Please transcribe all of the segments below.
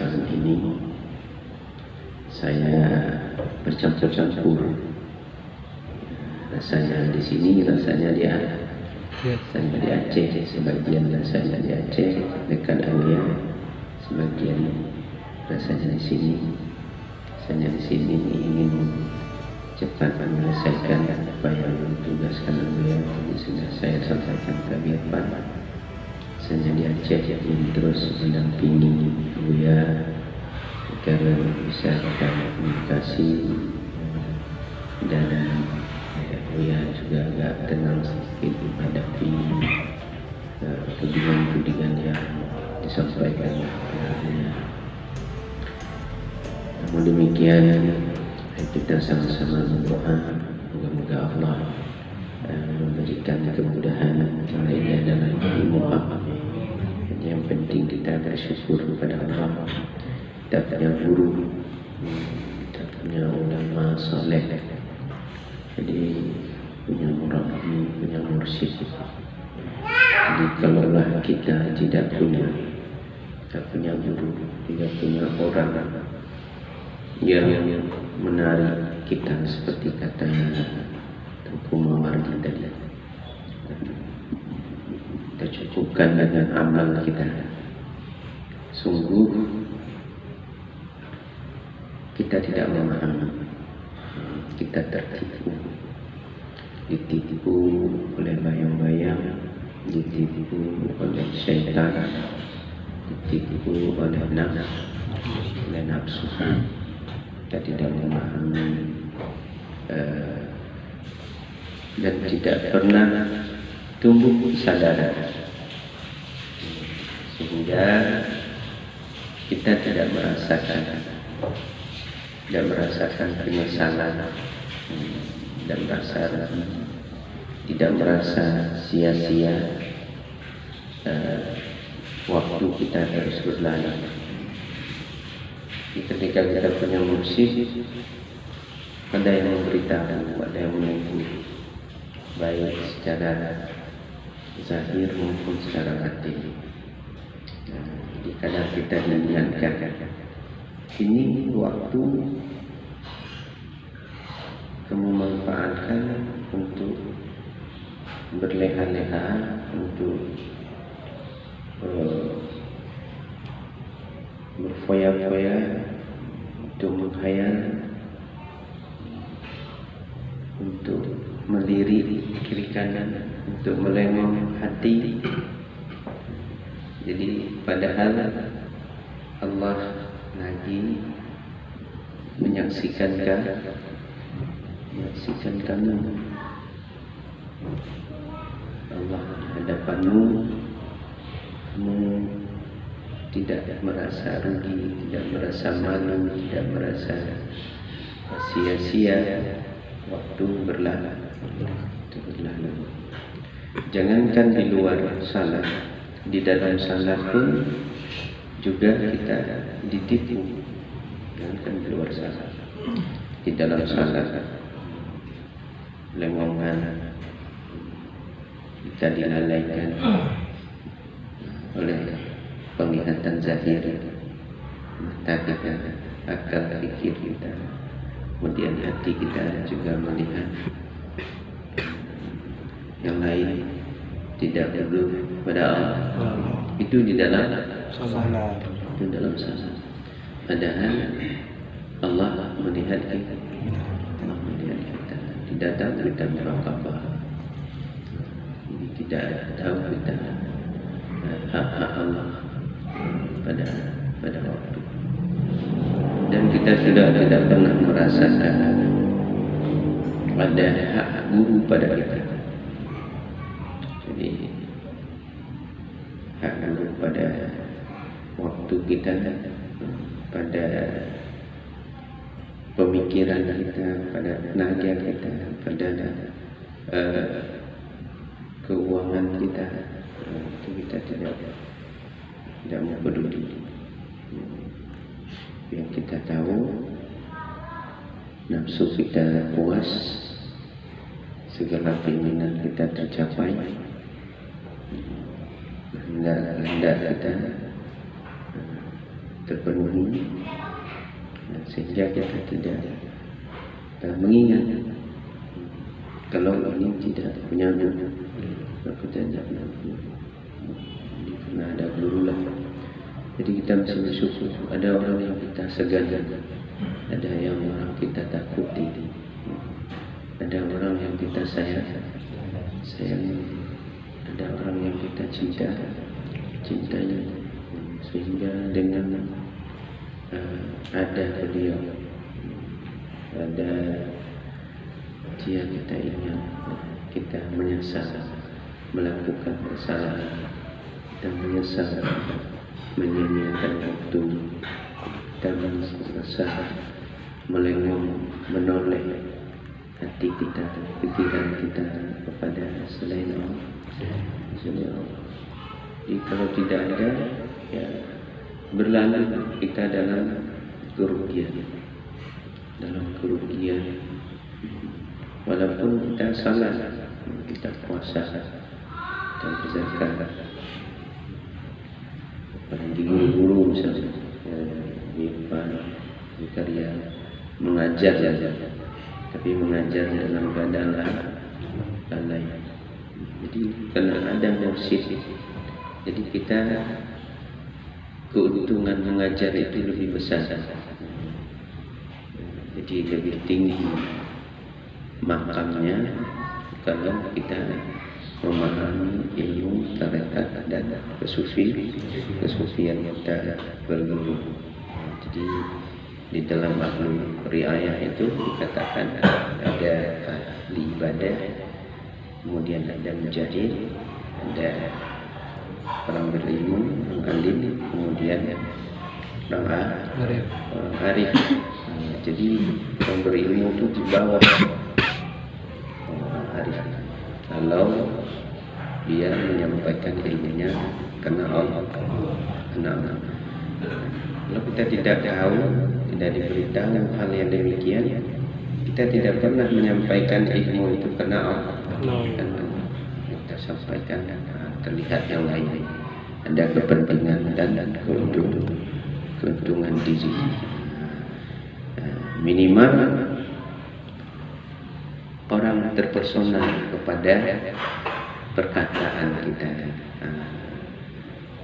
sekarang ini saya bercampur-campur, rasanya di sini, rasanya di Aceh, sebagian rasanya di Aceh dekat Alia, sebagian rasanya di sini. Rasanya di sini ingin cepat menyelesaikan apa yang ditugaskan beliau, jadi sudah saya sampaikan ke Birpan. Rasanya di Aceh ingin terus mendampingi Buya agar bisa kita komunikasi, dan Buya juga agak tenang sedikit menghadapi tudingan-tudingan yang disampaikan oleh Buya. Namun demikian, kita sama-sama berdoa moga-moga Allah memberikan kemudahan. Karena ini adalah ilmu hak. Yang penting kita bersyukur kepada Allah. Kita punya guru, kita punya ulama saleh, jadi punya murabbi, punya mursyid. Jadi kalaulah kita tidak punya guru, tidak punya orang yang menarik kita seperti kata Tengku Mawardi tadi, kita cukupkan dengan amal kita. Sungguh kita tidak memahami, kita ditipu oleh bayang-bayang, ditipu oleh syaitan, ditipu oleh nafsu. Kita tidak memahami dan tidak pernah tumbuh kesadaran, sehingga kita tidak merasakan penyesalan, dan tidak merasa sia-sia waktu kita terus berlalu. Ketika kita punya mursyid, ada yang memberitahu, ada yang menunggu, baik secara zahir maupun secara batin. Jadi kadang kita diingatkan, ini waktu kamu manfaatkan untuk berleha-leha, untuk berfoya-foya, untuk menghayal, untuk melirik kiri kanan, untuk melengong hati. Jadi padahal Allah lagi menyaksikan kamu. Allah di hadapanmu, kamu tidak merasa rugi, tidak merasa malu, tidak merasa sia-sia waktu berlalu. Jangankan di luar salat, di dalam salat pun juga kita ditipu. Jangankan di luar salat, di dalam salat lengongan kita dilalaikan oleh penglihatan zahir, mata kita, akal fikir kita, kemudian hati kita juga melihat yang lain, tidak perlu pada Allah. Itu di dalam salat. Padahal Allah melihat kita, tidak tahu kita meraqabah, tidak tahu kita hak-hak Allah pada waktu, dan kita sudah tidak pernah merasakan ada hak guru pada kita. Jadi hak guru pada waktu kita, pada pemikiran kita, pada tenaga kita, pada keuangan kita, itu kita tidak peduli. Yang kita tahu, nafsu kita puas, segala keinginan kita tercapai, hendak kita terpenuhi, sehingga kita tidak mengingat kalau ini tidak punya aku tidak karena ada guru lah. Jadi kita mesti bersyukur. Ada orang yang kita segan, ada yang orang kita takuti, ada orang yang kita sayang, ada orang yang kita cintai, sehingga dengan ada beliau, ada dia kita ingat, kita menyesal melakukan kesalahan dan menyesal menyia-nyiakan waktu, kita menyesal menoleh hati kita, pikiran kita kepada selain Allah. Jadi kalau tidak ada, ya berlalu kita dalam kerugian, walaupun kita salat, kita puasa dan berzakat, apalagi guru-guru misalnya di karya mengajar tapi mengajar dalam keadaan lalai. Jadi karena ada mursyid, jadi kita keuntungan mengajar itu lebih besar, jadi lebih tinggi makamnya kalau kita memahami ilmu tarekat dan kesufian kita berguru. Jadi di dalam makhluk riayah itu dikatakan ada ahli ibadah, kemudian ada mujahid, ada orang berilmu, orang alim, kemudian orang arif. Jadi orang berilmu itu di bawah orang arif. Kalau dia menyampaikan ilmunya karena Allah. Kalau kita tidak tahu, tidak diberitahu hal yang demikian, kita tidak pernah menyampaikan ilmu itu karena Allah. Kita sampaikan terlihat yang lain, ada kepentingan dan keuntungan diri. Minimal orang terpersona kepada perkataan kita,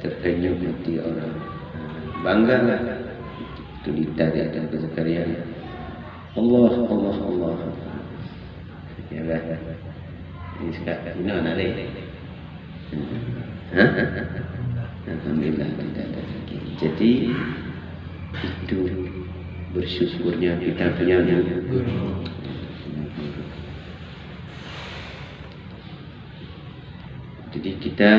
terkenyuh hati orang, banggalah. Itu ditanya dan Zakaria, Allah. Ya lah, ini sekarang ini anak lagi. Alhamdulillah tidak ada lagi. Jadi itu bersyukurnya kita punya guru. Jadi kita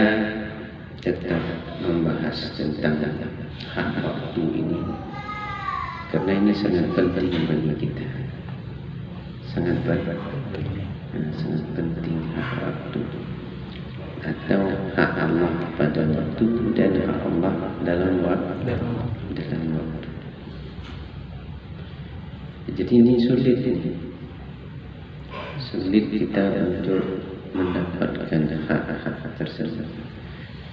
tetap membahas tentang hak waktu ini karena ini sangat penting bagi kita, sangat penting hak waktu atau hak Allah pada waktu dan hak Allah dalam waktu. Jadi ini sulit kita untuk mendapatkan hak-hak tersebut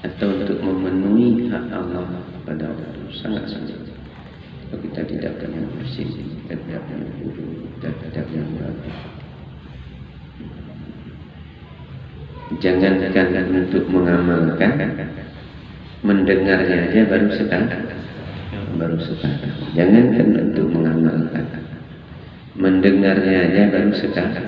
atau untuk memenuhi hak Allah pada waktu, sangat sulit. Kalau kita tidak punya bersih, tidak punya guru, tidak punya bagus. Jangankan untuk mengamalkan, mendengarnya aja baru sekarang. Jangankan untuk mengamalkan, mendengarnya aja baru sekarang.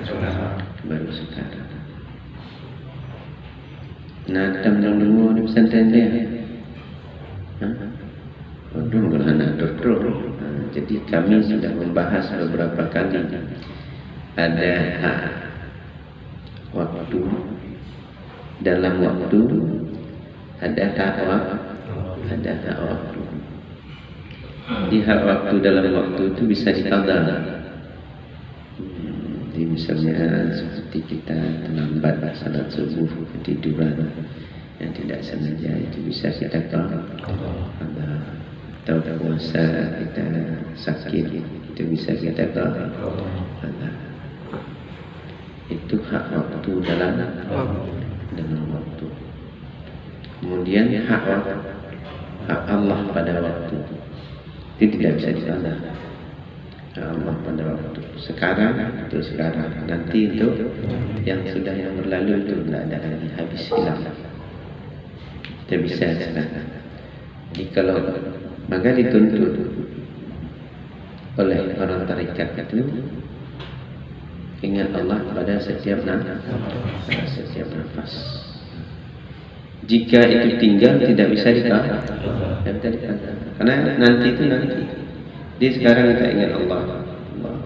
Nah, teman-teman di pesantren dia, jadi kami sudah membahas beberapa kali ada hak waktu, dalam waktu ada hak waktu. Di hak waktu dalam waktu itu bisa diqadha. Jadi misalnya seperti kita terlambat salat subuh, ketiduran yang tidak sengaja, itu bisa kita qadha. Atau puasa kita sakit, itu bisa kita qadha. Itu hak waktu dalam waktu. Kemudian hak Allah pada waktu. Itu tidak bisa ditolak. Allah pada waktu sekarang itu sekarang, nanti itu yang sudah yang berlalu itu tidak ada lagi, habis hilang. Tidak bisa sekarang. Jadi kalau maka dituntut oleh orang tarikat itu ingat Allah pada setiap nafas. Jika itu tinggal tidak bisa dikatakan, karena nanti itu nanti. Di sekarang kita ingat Allah,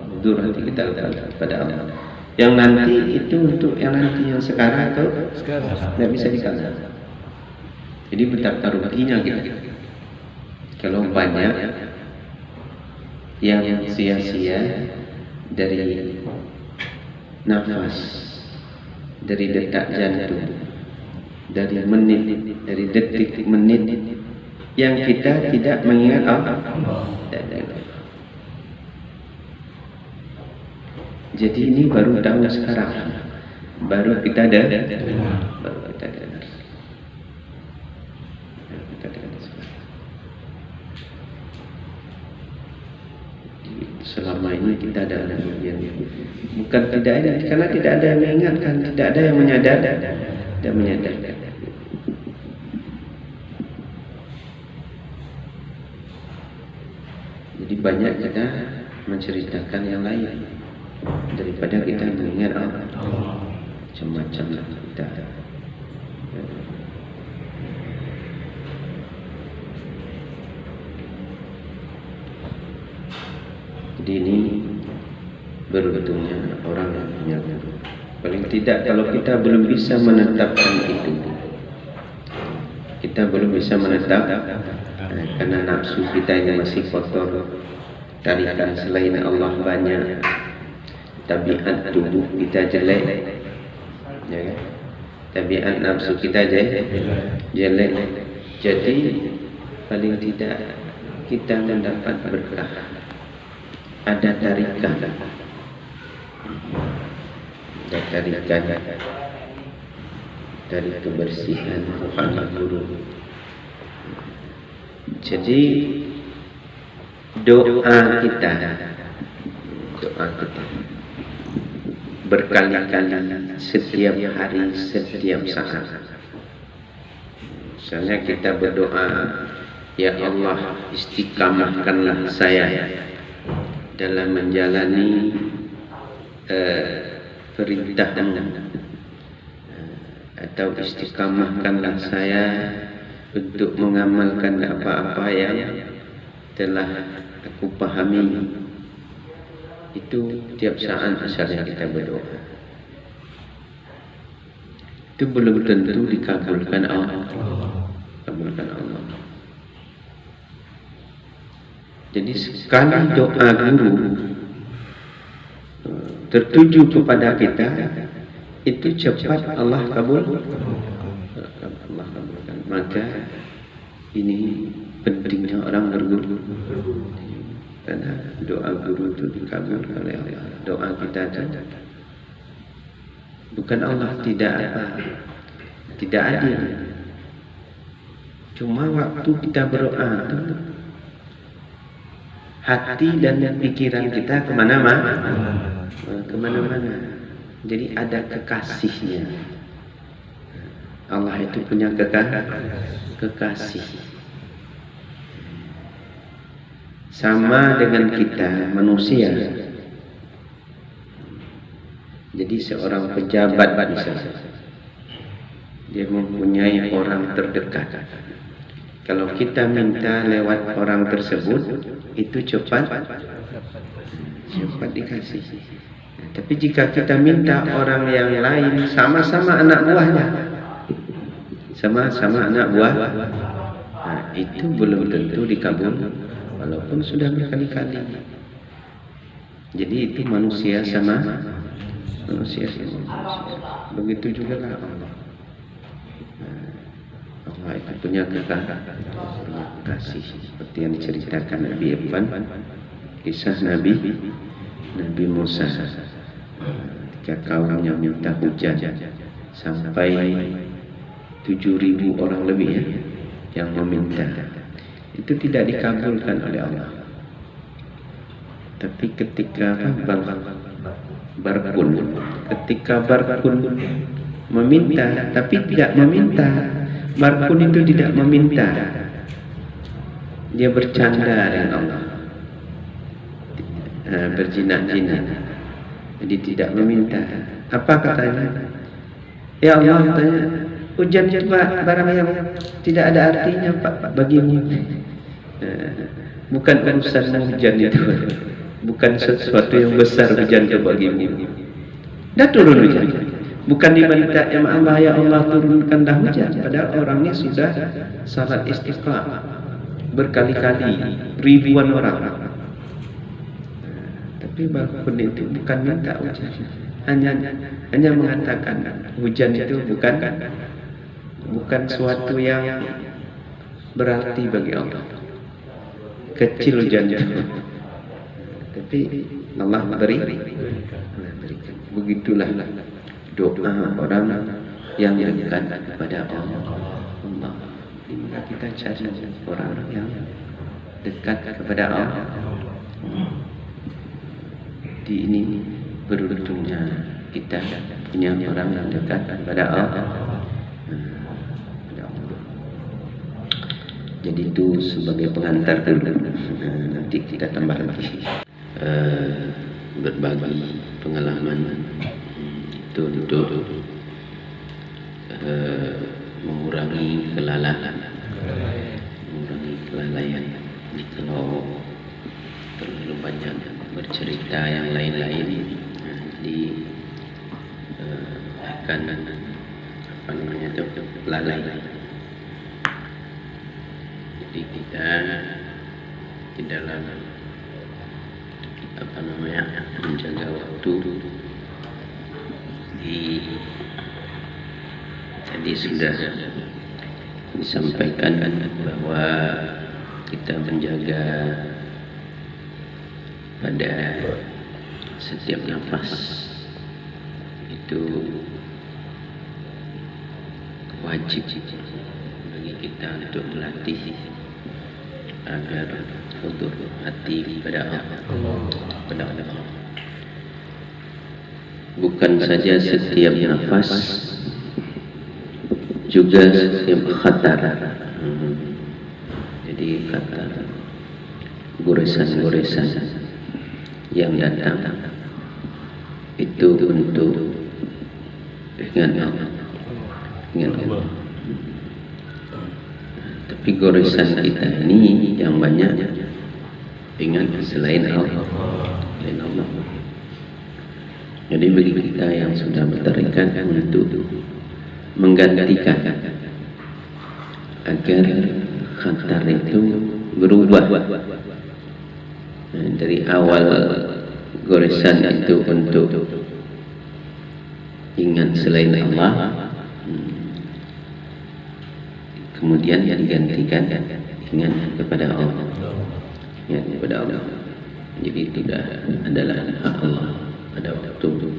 mundur nanti kita lupa pada Allah. Yang nanti itu untuk yang nanti, yang sekarang itu tidak bisa dikatakan. Jadi betapa ruginya kita kalau banyak yang sia-sia dari nafas, dari detak jantung, dari menit, dari detik menit yang kita tidak mengingat Allah. Jadi ini baru tahu sekarang, baru kita dengar. Selama ini kita ada yang bukan tidak ada, karena tidak ada yang mengingatkan, tidak ada yang menyadarkan. Jadi banyak kita menceritakan yang lain daripada kita mengingat Allah. Macam-macam lah kita. Jadi ini beruntungnya orang yang punya guru. Paling tidak kalau kita belum bisa menetapkan itu, kita belum bisa menetap karena nafsu kita ini masih kotor, tarikan selain Allah banyak, tabiat tubuh kita jelek, ya kan? Tabiat nafsu kita jelek. Jadi paling tidak kita mendapat berkah. Ada tarikan dari kebersihan Tuhan Guru. Jadi doa kita berkali-kali, setiap hari, setiap saat. Misalnya kita berdoa, ya Allah, istiqamahkanlah saya dalam menjalani perintah-Mu, atau istiqamahkanlah saya untuk mengamalkan apa-apa yang telah aku pahami. Itu tiap saat asalnya kita berdoa. Itu belum tentu dikabulkan Allah. Jadi sekali doa guru tertuju kepada kita, itu cepat Allah kabulkan. Maka ini pentingnya orang berguru, karena doa guru itu dikabulkan oleh Allah. Doa kita itu bukan Allah tidak adil. Cuma waktu kita berdoa, hati dan pikiran kita kemana-mana. Jadi ada kekasihnya. Allah itu punya kekasih. Sama dengan kita manusia. Jadi seorang pejabat misalnya, dia mempunyai orang terdekat. Kalau kita minta lewat orang tersebut, itu cepat dikasih. Tapi jika kita minta orang yang lain, sama-sama anak buahnya, nah, itu belum tentu dikabul, walaupun sudah berkali-kali. Jadi itu manusia sama manusia. Begitu juga lah Allah. Allah itu punya kasih, seperti yang diceritakan Nabi Irfan, kisah Nabi Musa ketika kaumnya minta hujan sampai 7.000 orang lebih yang meminta, itu tidak dikabulkan oleh Allah. Tapi ketika Barkun meminta tapi tidak meminta, Barkun itu tidak meminta, dia bercanda dengan Allah, berjinak-jinak, jadi tidak meminta. Apa katanya? Ya Allah, katanya, hujan juga barang yang tidak ada artinya Pak bagimu. Bukan urusan hujan itu, bukan sesuatu yang besar hujan itu bagimu. Dah turun hujan, bukan diminta ya Allah, ya Allah turunkanlah hujan, padahal orangnya sudah salat istiqa berkali-kali, ribuan orang. Tapi Barkun itu bukan minta hujan, hanya mengatakan hujan itu bukan suatu yang berarti bagi Allah, kecil hujan itu, tapi Allah berikan. Begitulah doa orang yang dekat kepada Allah. Dimana kita cari orang yang dekat kepada Allah. Di ini beruntungnya kita punya orang yang dekat kepada Allah. Jadi itu sebagai pengantar dulu. Nanti kita tambah lagi. Berbagi pengalaman itu untuk mengurangi kelalaian. Jadi kalau terlalu banyak bercerita yang lain-lain, jadi akan lalai. Jadi kita di dalam menjaga waktu. Tadi sudah disampaikan bahwa kita menjaga pada setiap nafas itu wajib bagi kita untuk melatih agar hudur hati kepada Allah. Bukan saja setiap nafas, juga setiap khatar. Jadi khatar, goresan-goresan yang datang itu untuk ingat Allah. Tapi goresan kita ini yang banyak ingat selain Allah. Jadi bagi kita yang sudah bertarikat untuk menggantikan agar khatar itu berubah dari awal goresan itu untuk ingat selain Allah, kemudian digantikan ingat kepada Allah, Jadi tidak adalah hak Allah pada waktu itu.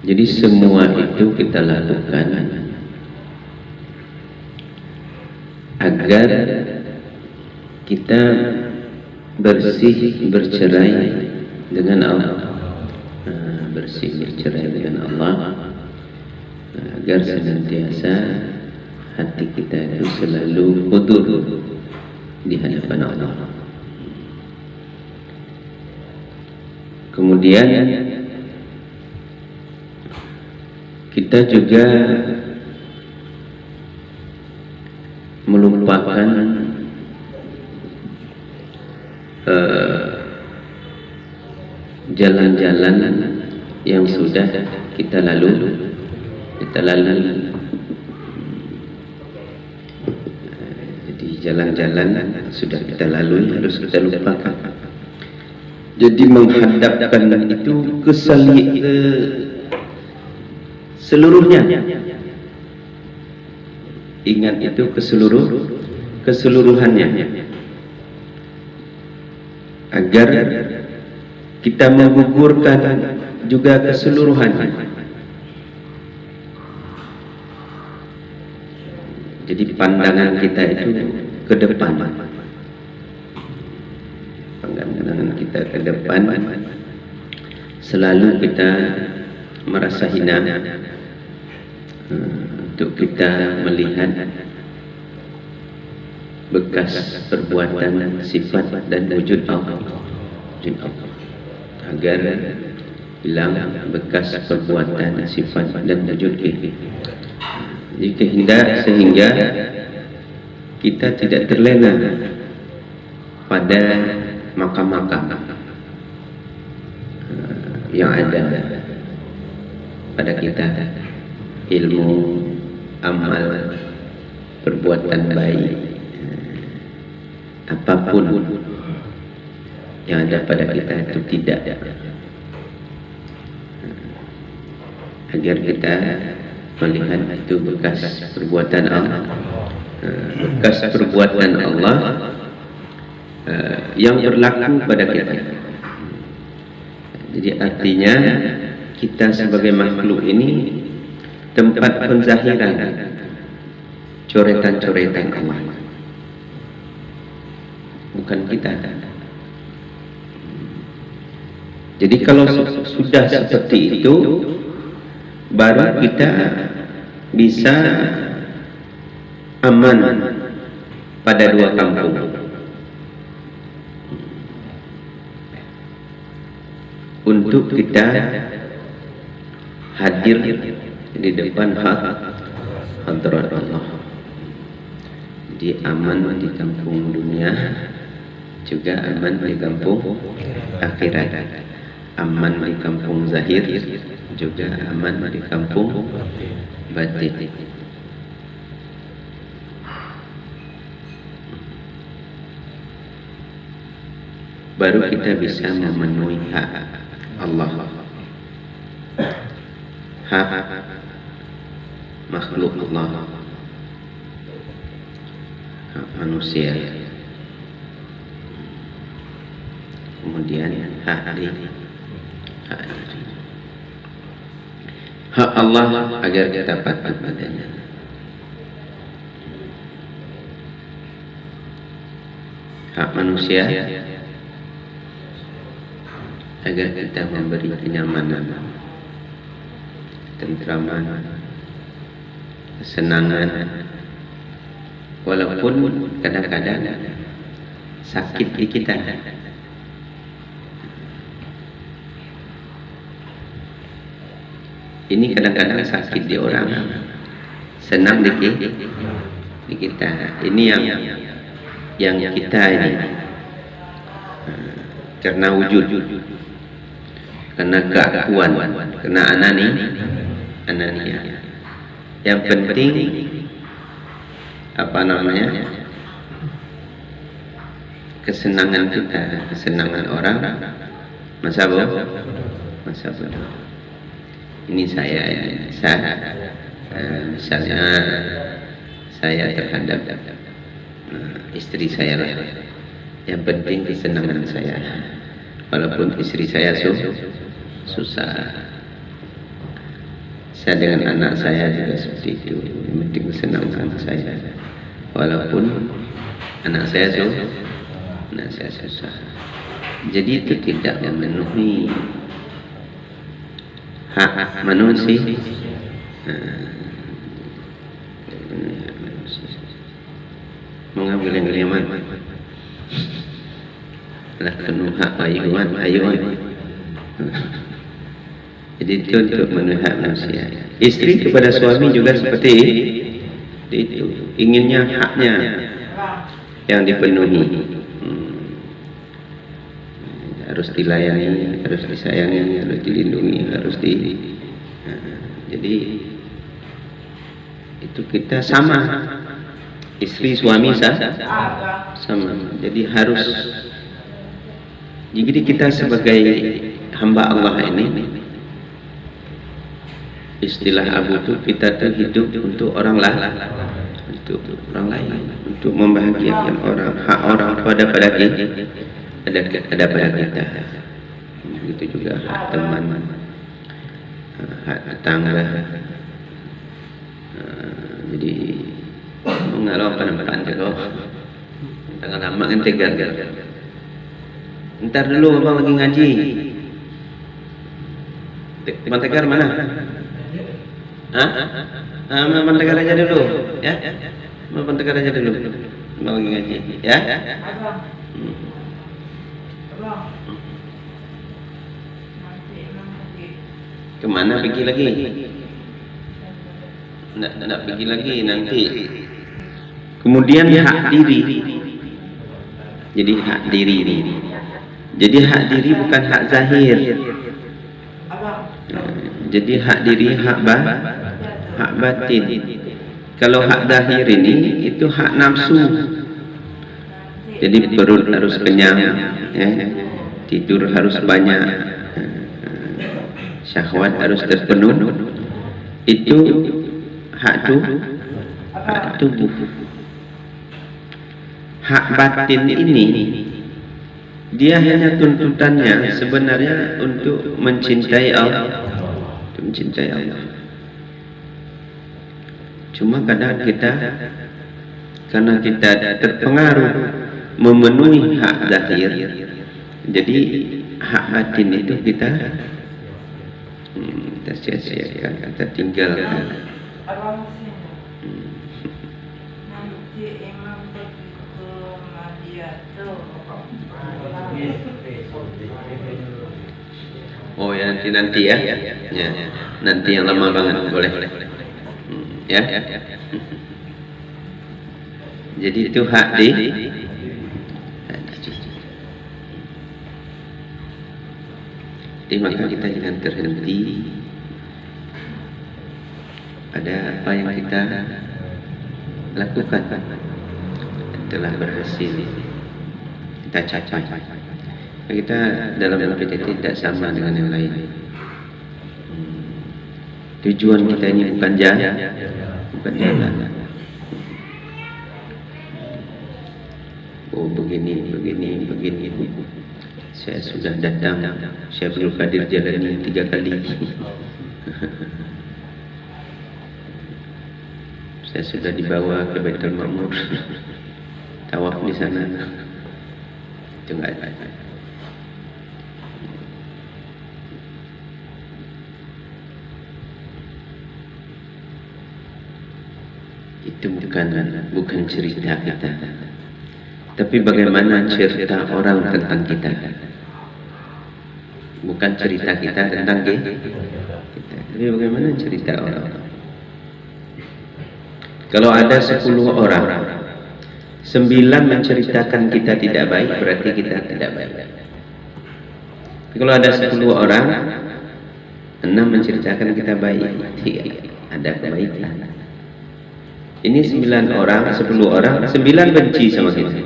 Jadi semua itu kita lakukan agar kita bersih bercerai dengan Allah, agar senantiasa hati kita itu selalu hudur di hadapan Allah. Kemudian kita juga melupakan jalan-jalan yang sudah kita lalui. Jadi jalan-jalan sudah kita lalui harus kita lupakan. Jadi menghadapkan itu ke seluruhnya. Ingat itu keseluruhannya. Agar kita menggugurkan juga keseluruhannya. Jadi pandangan kita itu ke depan. kita ke depan selalu kita merasa hina untuk kita melihat bekas perbuatan, sifat dan wujud Allah, agar hilang bekas perbuatan, sifat dan wujud kita. Sehingga kita tidak terlena pada makam-makam yang ada pada kita, ilmu, amal, perbuatan baik, apapun yang ada pada kita itu tidak, agar kita melihat itu bekas perbuatan Allah, bekas perbuatan Allah yang berlaku pada kita. Jadi artinya kita sebagai makhluk ini tempat penzahiran coretan-coretan Allah, bukan kita. Jadi kalau sudah seperti itu, baru kita bisa aman pada dua kampung. Untuk kita hadir di depan hadrat Allah. Jadi aman di kampung dunia, juga aman di kampung akhirat. Aman di kampung zahir, juga aman di kampung batin. Baru kita bisa memenuhi hak Allah, hak makhluk Allah, hak manusia, kemudian hak diri, hak Allah agar kita patuh padanya. Hak manusia agar kita memberi kenyamanan, tentraman, kesenangan, walaupun kadang-kadang sakit di kita. Ini kadang-kadang sakit di orang, senang di kita. Ini yang kita ini karena wujud, karena keakuan, karena anania. Yang penting kesenangan kita, kesenangan orang, masa bodoh. Ini saya misalnya saya terhadap istri saya lah. Yang penting kesenangan saya, walaupun istri saya susah. Saya dengan anak saya juga seperti itu. Yang penting kesenangan saya, walaupun anak saya susah. Jadi itu tidak memenuhi hak manusia. Mengambil yang liaman lah penuh hak ayuan. Jadi itu untuk memenuhi hak manusia. Istri kepada suami juga seperti itu, inginnya haknya yang dipenuhi, harus dilayani, harus disayangi, harus dilindungi, jadi itu kita sama, istri suami sama. Jadi harus, jadi kita sebagai hamba Allah ini, istilah Abu itu kita hidup untuk orang lain, untuk membahagiakan orang, hak orang pada kita. Ada pada kita. Begitu juga hak teman, hak tetangga. Jadi mengalau panjang jangan lama kan tegar. Ntar dulu abang lagi ngaji. Bang Tegar mana? Hah? Bang Tegar aja dulu, ya? Bang Tegar aja dulu. Abang lagi ngaji, ya? Kemana pergi lagi? Nak pergi lagi nanti. Kemudian hak diri. Jadi hak diri ini. Jadi hak diri bukan hak zahir. Jadi hak diri hak batin. Kalau hak zahir ini itu hak nafsu. Jadi perut harus kenyang, ya. Tidur harus banyak, syahwat harus terpenuh. Itu hak tubuh. Hak batin ini dia hanya tuntutannya sebenarnya untuk mencintai Allah, Cuma kadang kita karena kita terpengaruh memenuhi hak zahir, jadi hak batin itu kita sia-siakan, kita tinggalkan. Oh ya, nanti ya. Ya, nanti yang lama banget boleh. Ya. Jadi itu hak di. Jadi maka kita jangan terhenti pada apa yang kita lakukan telah berhasil kita capai. Kita dalam PTT tidak sama dengan yang lain. Tujuan kita ini bukan jalan. Oh begini. Saya sudah datang, saya Abdul Qadir jalani 3 kali. Saya sudah dibawa ke Baitul Ma'mur, tawaf di sana. Itu enggak ada. Itu bukan cerita kita, tapi bagaimana cerita orang tentang kita. Bukan cerita kita tentang kita, tapi bagaimana cerita orang. Kalau ada 10 orang, 9 menceritakan kita tidak baik, berarti kita tidak baik. Kalau ada 10 orang, 6 menceritakan kita baik, ada kebaikan. Ini 9 orang, 10 orang, 9 benci sama kita.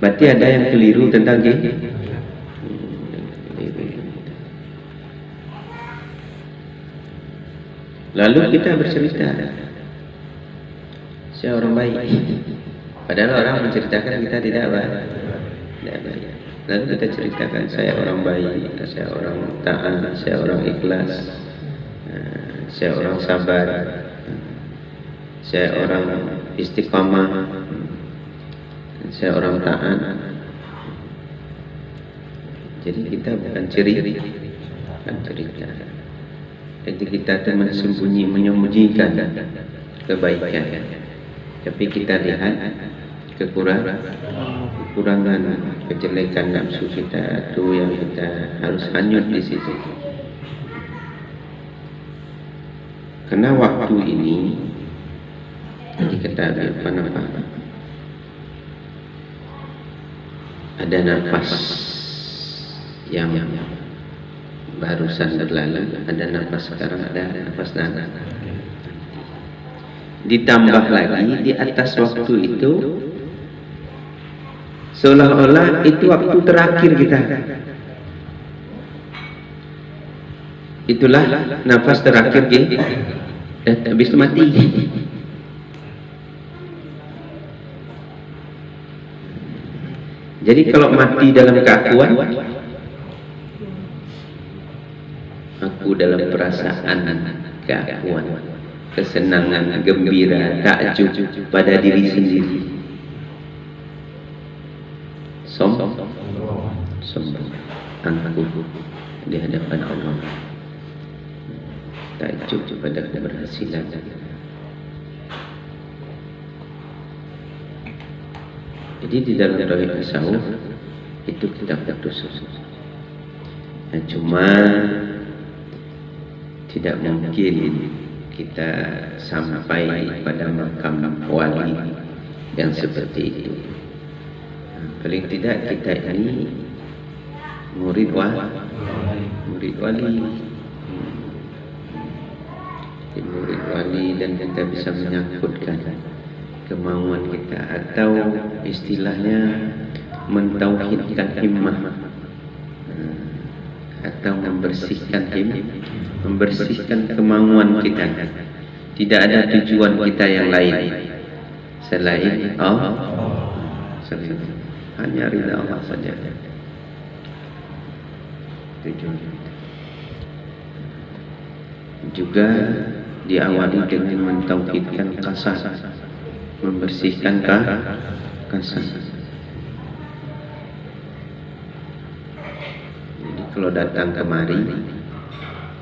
Berarti ada yang keliru tentang kita. Lalu kita bercerita, saya orang baik. Padahal orang menceritakan kita tidak baik. Lalu kita ceritakan, saya orang baik, saya orang taat, saya orang ikhlas, saya orang sabar, saya orang istiqamah, saya orang taat. Jadi kita bukan cerita. Jadi kita menyembunyikan kebaikan, tapi kita lihat kekurangan, kejelekan nafsu kita itu yang kita harus hanyut di situ. Karena waktu ini jadi kita ada nafas yang barusan berlalu, ada nafas sekarang, ada nafas nanti. Ditambah lagi di atas waktu itu, seolah-olah itu waktu terakhir kita. Itulah nafas terakhir kita, dan habis itu mati. Jadi kalau mati dalam keakuan, aku dalam perasaan keakuan, kesenangan, gembira, takjub pada diri sendiri. sombong, angkuh di hadapan Allah, takjub pada keberhasilan. Jadi di dalam tauhid tasawuf itu kita putus. Cuma tidak mungkin kita sampai pada makam wali yang seperti itu. Paling tidak kita ini murid wali. Murid wali dan kita bisa menyangkutkan kemauan kita, atau istilahnya mentauhidkan himmah, atau membersihkan kemauan kita. Tidak ada tujuan kita yang lain selain Allah, hanya ridha Allah saja tujuan kita. Juga diawali dengan mentauhidkan kasah, membersihkan kasah. Jadi kalau datang kemari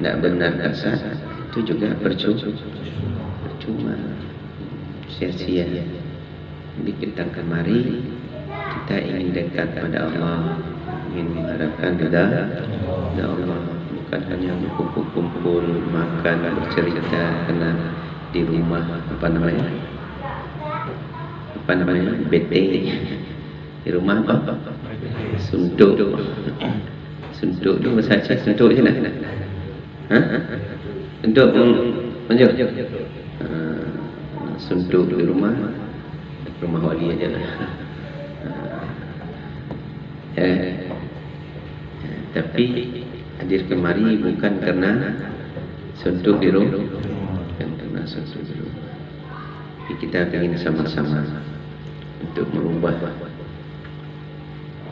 tidak benar kasah, itu juga percuma, sia-sia. Jadi kita kemari, kita ingin dekat pada Allah, ingin mengharapkan ridha Allah, bukan hanya kumpul-kumpul makan, bercerita, karena di rumah apa namanya BT, di rumah apa suntuk itu bahasa Aceh, suntuk je lah. Suntuk lanjut, suntuk di rumah wali aja lah. Tapi hadir kemari bukan karena suntuk di rumah, bukan karena suntuk di rumah. Tapi kita ingin sama-sama untuk merubah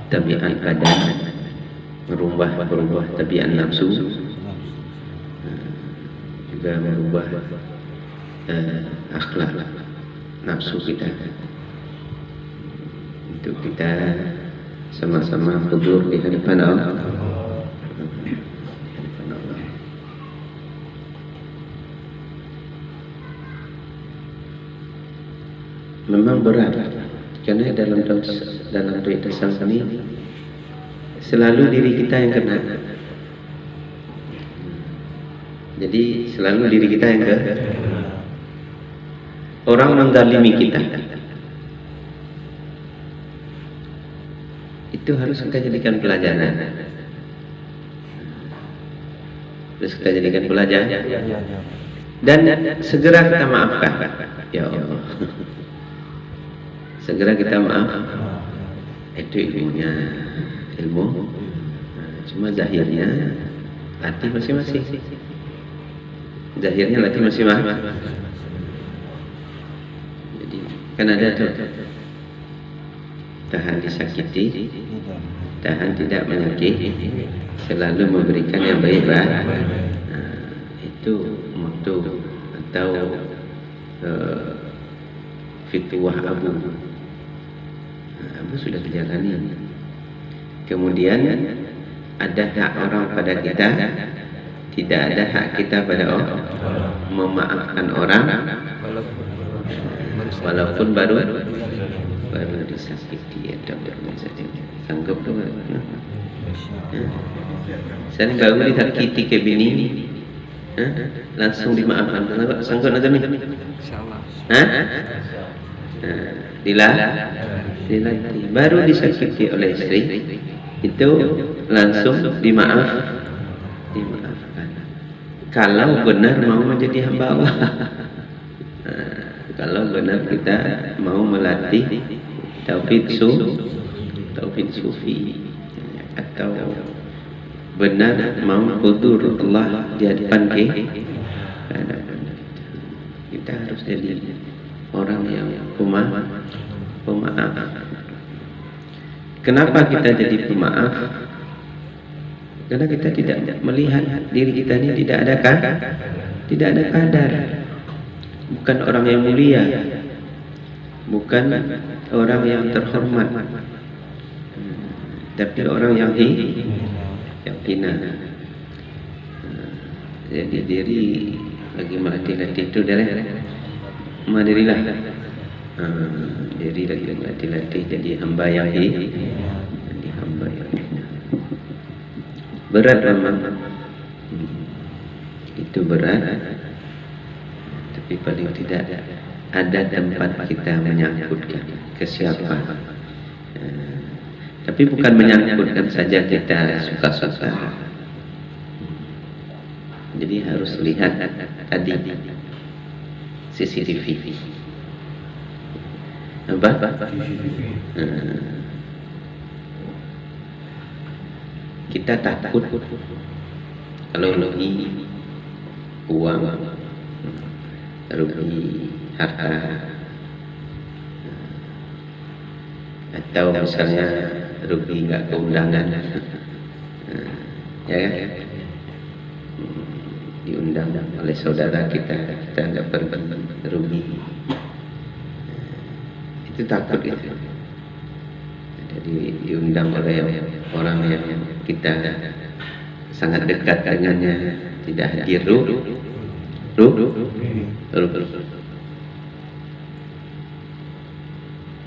tabiat badan, merubah tabiat nafsu, juga merubah akhlak nafsu kita, untuk kita sama-sama hudur di hadapan Allah. Memang berat, karena dalam tauhid tasawuf ini selalu diri kita yang kena. Jadi selalu diri kita yang orang menzalimi kita. Itu harus kita jadikan pelajaran. Dan segera kita maafkan. Ya Allah. Segera kita maaf. Itu ilmu. Cuma zahirnya latih masing-masing. Zahirnya latih masing-masing. Jadi kan ada tuh, tahan disakiti, tahan tidak menyakiti, selalu memberikan yang baik-baik. Itu motto atau fituah Abu sudah dijalani. Kemudian ada hak orang pada kita, tidak ada hak kita pada orang. Memaafkan orang walaupun baru disakiti, atau sanggup tu. Saya baru disakiti ke bini, langsung dimaafkan. Sanggup nak ni? InsyaAllah. Dilatih. Baru disakiti oleh istri, itu langsung dimaafkan. Kalau benar mau menjadi hamba Allah. Kalau benar kita mau melatih tauhid sufi, atau benar mau hudur Allah di hadapan kita, harus jadi orang yang pemaaf. Kenapa kita jadi pemaaf? Karena kita tidak melihat diri kita ini tidak ada kadar. Bukan orang yang mulia, bukan orang yang terhormat. Tapi orang yang hina. Jadi diri lagi melatih-latih itu dari mandirilah. Diri lagi melatih-latih jadi hamba yang jadi hamba yang hina. Berat memang. Itu berat. Tapi paling tidak ada tempat kita menyangkutkan ke siapa. Tapi bukan menyangkutkan saja kita suka-suka. Jadi harus lihat tadi CCTV. Apa? Kita takut kalau rugi uang, rugi harta, atau misalnya rugi nggak keundangan, ya kan? Diundang oleh saudara kita nggak pergi, rugi. Itu takut itu. Jadi diundang oleh orang yang kita sangat dekat dengannya tidak hadir,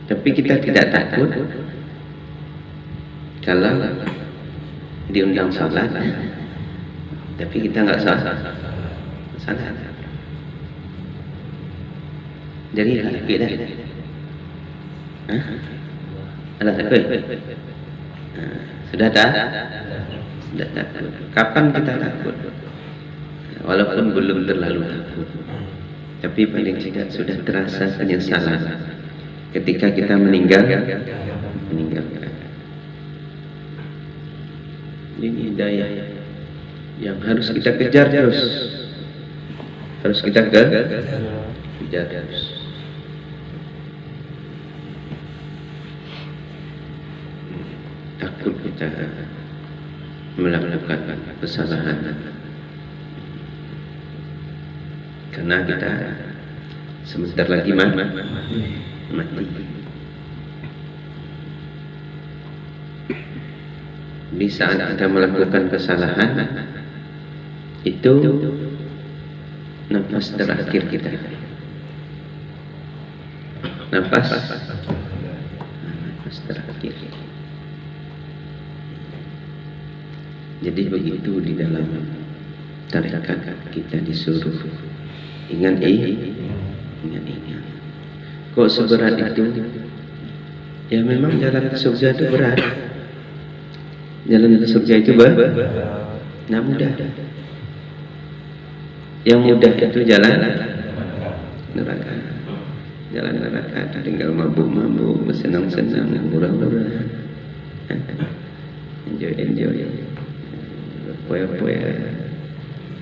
tapi kita tidak takut kalau diundang salat, tapi kita nggak salat. Jadi kita ada takut. Sudah takut. Kapan kita takut? Walaupun belum terlalu takut, tapi paling tidak sudah terasa penyesalan ketika kita meninggalkan. Ini hidayah yang harus kita kejar terus. Harus kita kejar terus. Takut kita melakukan kesalahan karena kita sebentar lagi mati. Di saat kita melakukan kesalahan itu nafas terakhir kita. Nafas terakhir. Jadi begitu di dalam tarekat kita disuruh ingat. Kok seberat itu? Ya memang jalan ke surga itu berat. Jalan ke surga itu nah mudah. Yang mudah itu jalan neraka. Jalan neraka tinggal mabuk-mabuk, bersenang-senang, murah-murah, enjoy. Poya-poya,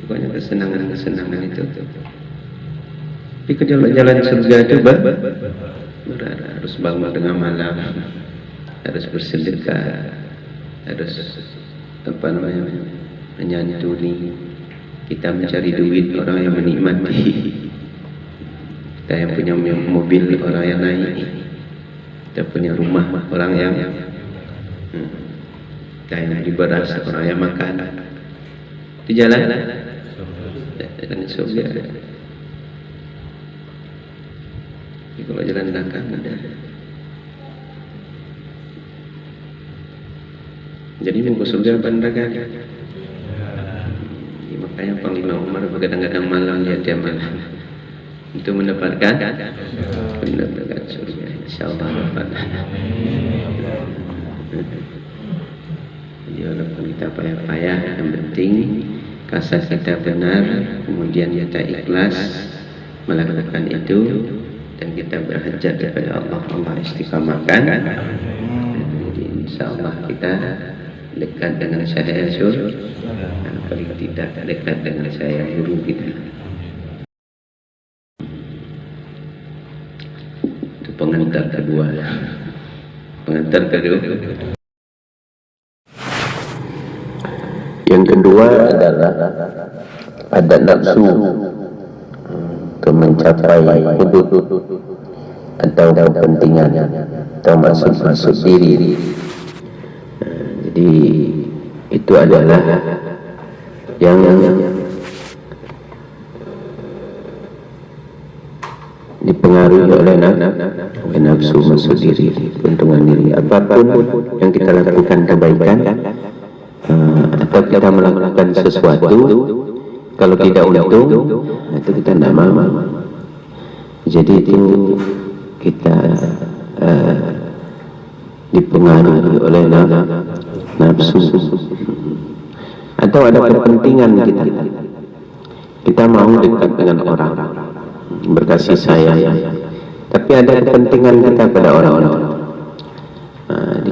pokoknya kesenangan itu. Tapi ke jalan surga itu berat, harus bangun tengah malam, harus bersedekah, harus menyantuni. Kita mencari duit orang yang menikmati, kita yang punya mobil orang yang naik, kita punya rumah orang yang kita yang beli beras orang yang makan. Itu jalan surga. Kalau jalan neraka ada. Jadi mau ke surga apa neraka? Makanya Panglima Umar kadang-kadang malam dia malam untuk mendapatkan surga. Insyaallah dapat. Jadi walaupun kita payah-payah, yang penting kasar kita benar, kemudian kita ikhlas melakukan itu, dan kita berhajat kepada Allah istiqamahkan. Jadi insyaallah kita dekat dengan cahaya surga, dan paling tidak dekat dengan cahaya guru kita. Itu pengantar kedua. Yang kedua adalah ada nafsu untuk mencapai hudud atau kepentingan atau maksud diri. Jadi itu adalah yang dipengaruhi oleh nafsu masuk diri, keuntungan diri. Apapun yang kita lakukan kebaikan atau kita melakukan sesuatu, kalau tidak untung, itu kita tidak mau. Jadi itu kita dipengaruhi oleh nafsu, atau ada kepentingan kita mau dekat dengan orang, berkasih sayang, tapi ada kepentingan kita pada orang-orang.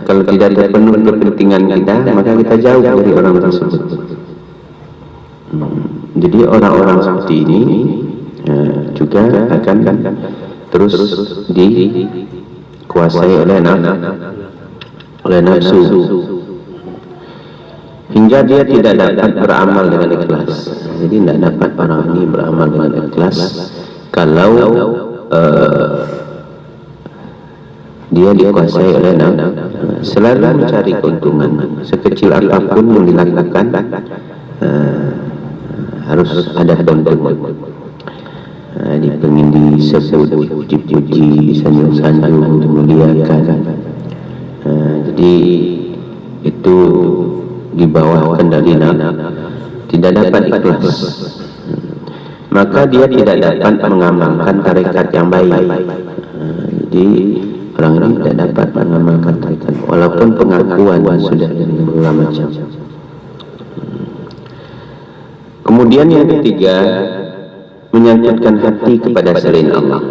Kalau tidak terpenuhi kepentingan kita, maka kita jauh dari orang tersebut. Jadi orang-orang seperti ini juga akan terus dikuasai oleh nafsu, hingga dia tidak dapat beramal dengan ikhlas. Jadi tidak dapat orang ini beramal dengan ikhlas kalau dia dikuasai oleh selalu mencari keuntungan, sekecil apapun yang dilakukan harus ada keuntungan. Ingin disebut, dipuji-puji, disanjung-sanjung, dimuliakan. Jadi itu di bawah kendali tidak dapat ikhlas, maka dia tidak dapat mengamalkan tarekat yang baik. Jadi orang ini tidak dapat mengamalkan tarekat, walaupun pengakuan sudah berulang macam. Kemudian yang ketiga, menyangkutkan hati kepada selain Allah.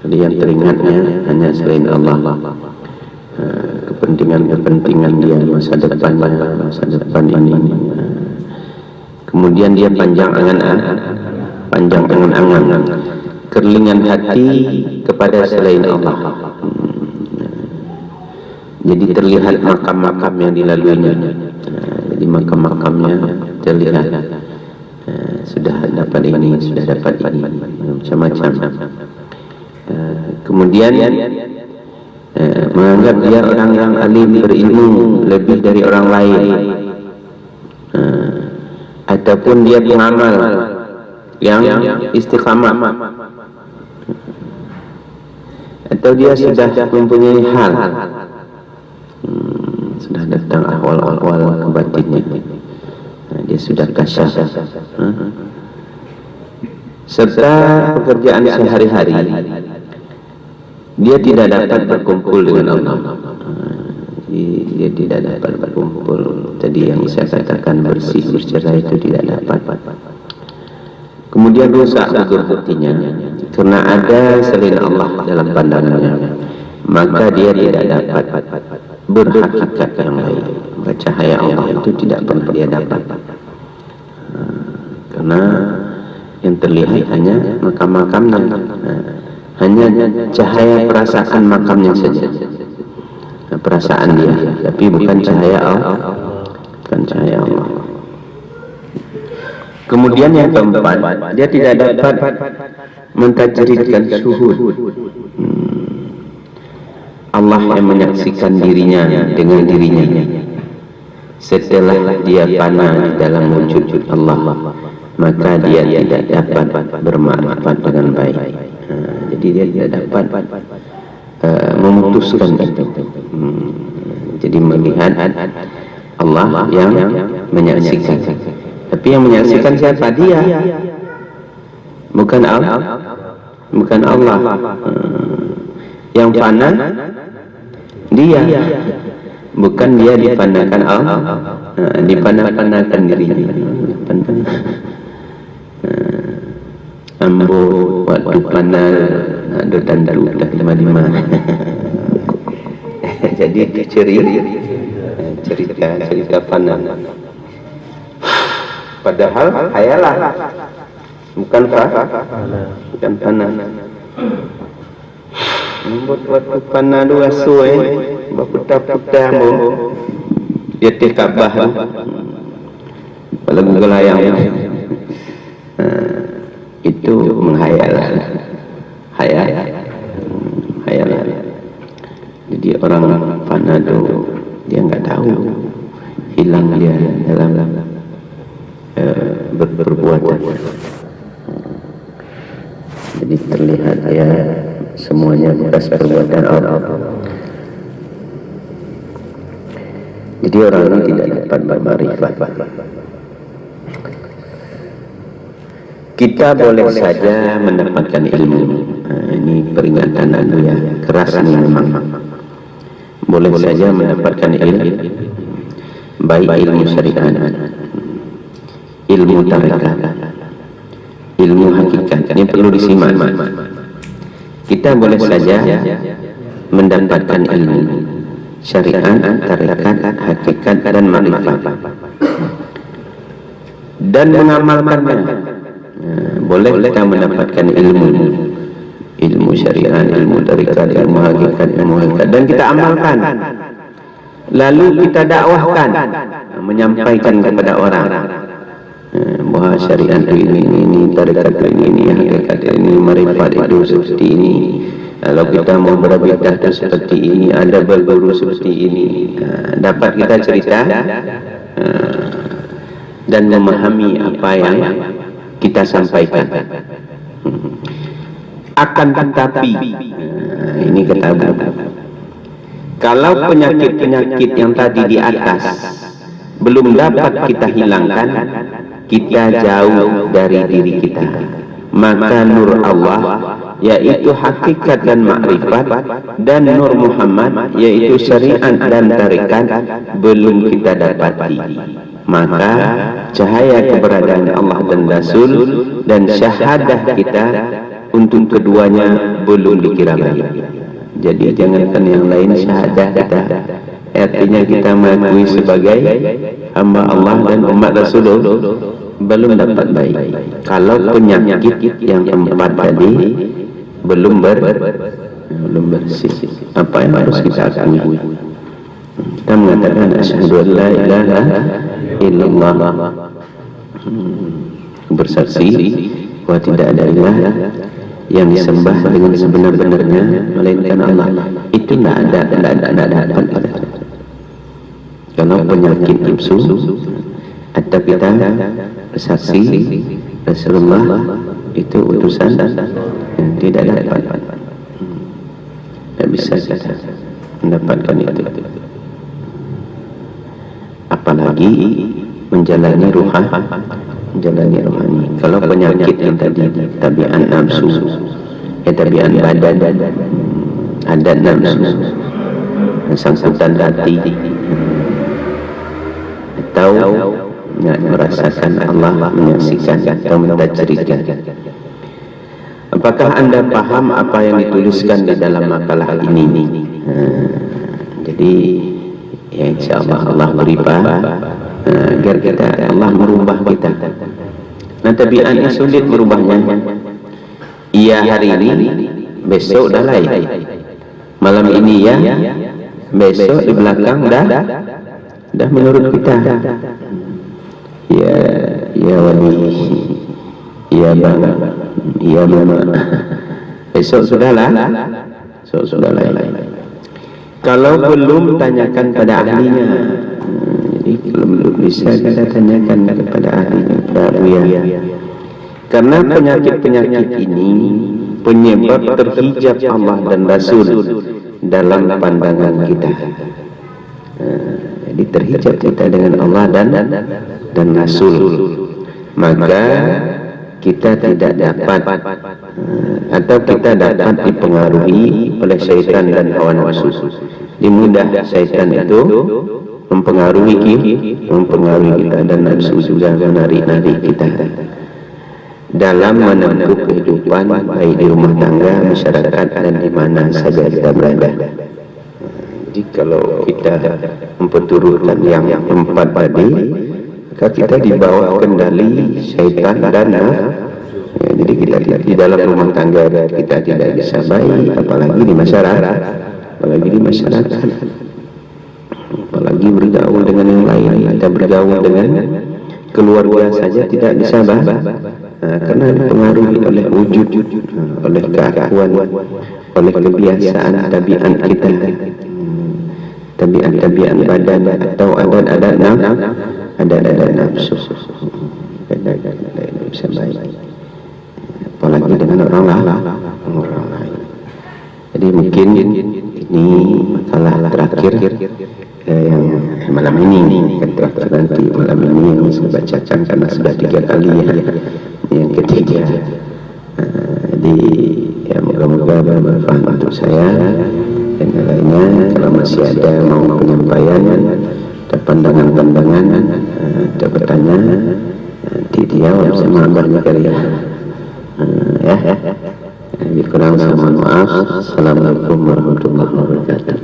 Jadi yang teringatnya hanya selain Allah, kepentingan dia, masa depan ini. Kemudian dia panjang angan-angan, kerlingan hati kepada selain Allah. Jadi terlihat makam-makam yang dilaluinya. Jadi makam-makamnya terlihat, sudah dapat ini, sudah dapat ini, macam-macam. Kemudian menganggap dia orang yang alim, berilmu lebih dari orang lain, ataupun dia pengamal yang istiqamah, atau dia sudah mempunyai hal, sudah datang awal-awal ke batinnya, dia sudah kasyaf, serta pekerjaan sehari-hari dia tidak dapat berkumpul dengan Allah. Dia tidak dapat berkumpul. Tadi yang saya katakan bersih, bercerai itu tidak dapat. Kemudian rusak hatinya karena ada selain Allah dalam pandangannya, maka dia tidak dapat berhakikat yang lain. Cahaya Allah itu tidak pernah dia dapat, karena yang terlihat hanya makam-makamnya, hanya cahaya perasaan makamnya saja, perasaan dia, tapi bukan cahaya Allah, bukan cahaya Allah. Kemudian yang keempat, dia tidak dapat mentajridkan syuhud, Allah yang menyaksikan dirinya dengan dirinya setelah dia fana dalam wujud Allah, maka dia tidak dapat bermanfaat dengan baik. Jadi dia tidak dapat memutuskan itu. Jadi melihat Allah yang menyaksikan, tapi yang menyaksikan siapa? Dia, bukan Allah, bukan Allah. Yang fana dia, bukan dia dipandangkan Allah, dipandang-pandangkan dirinya. Ambo waktu panal ada tandu dah lima. Jadi cerita panal, padahal hayalah, bukan panal. Membuat waktu panal dua suai berputar-putar mo dia tekabah pada gelayang itu menghayal. Jadi orang panado yang hilang dia dalam berbuatan. Jadi terlihat ya semuanya bekas perbuatan Allah. Jadi orang ini tidak dapat bermakrifat. Kita boleh saja mendapatkan ilmu. Ini peringatan anu ya, keras ini memang. Boleh saja mendapatkan ilmu, baik ilmu syariat, ilmu tarekat, ilmu hakikat. Ini perlu disimak. Kita boleh saja mendapatkan ilmu syariat, tarekat, hakikat dan makrifat dan mengamalkannya. Boleh kita mendapatkan ilmu syariat, ilmu tarekat, ilmu hakikat, dan kita amalkan. Lalu kita dakwahkan, menyampaikan kepada orang bahwa syariat itu ini, tarekat itu ini, hakikat ini, makrifat itu seperti ini. Kalau kita mau berbidah itu seperti ini, ada berguru seperti ini. Dapat kita cerita dan memahami apa yang kita sampaikan. Akan tetapi ini kata kalau penyakit-penyakit yang tadi di atas belum dapat kita hilangkan, kita jauh dari diri kita, maka nur Allah yaitu hakikat dan makrifat dan nur Muhammad yaitu syariat dan tarekat belum kita dapati. Maka cahaya keberadaan Allah dan Rasul dan syahadah kita untuk keduanya belum dikira baik. Jadi jangankan yang lain, syahadah kita, artinya kita mengakui sebagai hamba Allah dan umat Rasulullah belum dapat baik. Kalau penyakit yang keempat tadi belum bersih, apa yang harus kita akui? Kita mengatakan asyhadu an la ilaha illallah, bersaksi bahwa tidak ada ilah yang disembah dengan sebenar-benarnya melainkan Allah. Itu tidak ada. Kalau penyakit nafsu atau kita bersaksi Rasulullah itu utusan, tidak dapat. Tidak bisa kita mendapatkan itu. Apalagi menjalani rohani. Kalau penyakit yang tadi tabiat nafsu, tabiat badan, ada nafsu, sangkutan hati, atau merasakan Allah, menyaksikan atau mentajrikan. Apakah Anda paham apa yang dituliskan di dalam makalah ini? Jadi ya insya Allah beribah agar kita, Allah merubah kita. Nah tabiatnya sulit merubahnya. Iya hari ini, besok dah lain. Malam ini ya, besok di belakang dah menurut kita. Ya wali, ya bang, ya mama. Besok sudah lain. Kalau belum, tanyakan pada ahlinya. Jadi belum bisa kita tanyakan kepada ahlinya, kepada Buya. Karena penyakit-penyakit ini penyebab terhijab Allah dan Rasul dalam pandangan kita. Jadi terhijab kita dengan Allah dan Rasul. Maka kita tidak dapat atau kita dapat dipengaruhi oleh syaitan dan hawa nafsu. Dimudah syaitan itu mempengaruhi kita dan nafsu juga menarik kita dalam menempuh kehidupan baik di rumah tangga, masyarakat dan di mana saja kita berada. Jadi kalau kita memperturutkan yang empat tadi, maka kita di bawah kendali syaitan dan jadi kita di dalam rumah tangga kita tidak bisa baik, apalagi di masyarakat, apalagi bergaul dengan yang lain. Kita bergaul dengan keluarga saja tidak bisa baik, karena dipengaruhi oleh wujud, oleh keakuan, oleh kebiasaan tabiat kita. tabiat badan atau adat nafsu. Bisa baik, apalagi dengan orang lain. Jadi mungkin ini masalah terakhir yang malam ini, terakhir nanti malam ini yang saya bacakan karena sudah 3 kali ya. Yang ketiga, jadi ya moga-moga bermanfaat untuk saya dan yang lainnya. Kalau masih ada mau penyampaian atau pandangan-pandangan atau bertanya, nanti dia bisa menambahnya kali ya. Lebih kurang saya mohon maaf. Assalamualaikum warahmatullahi wabarakatuh.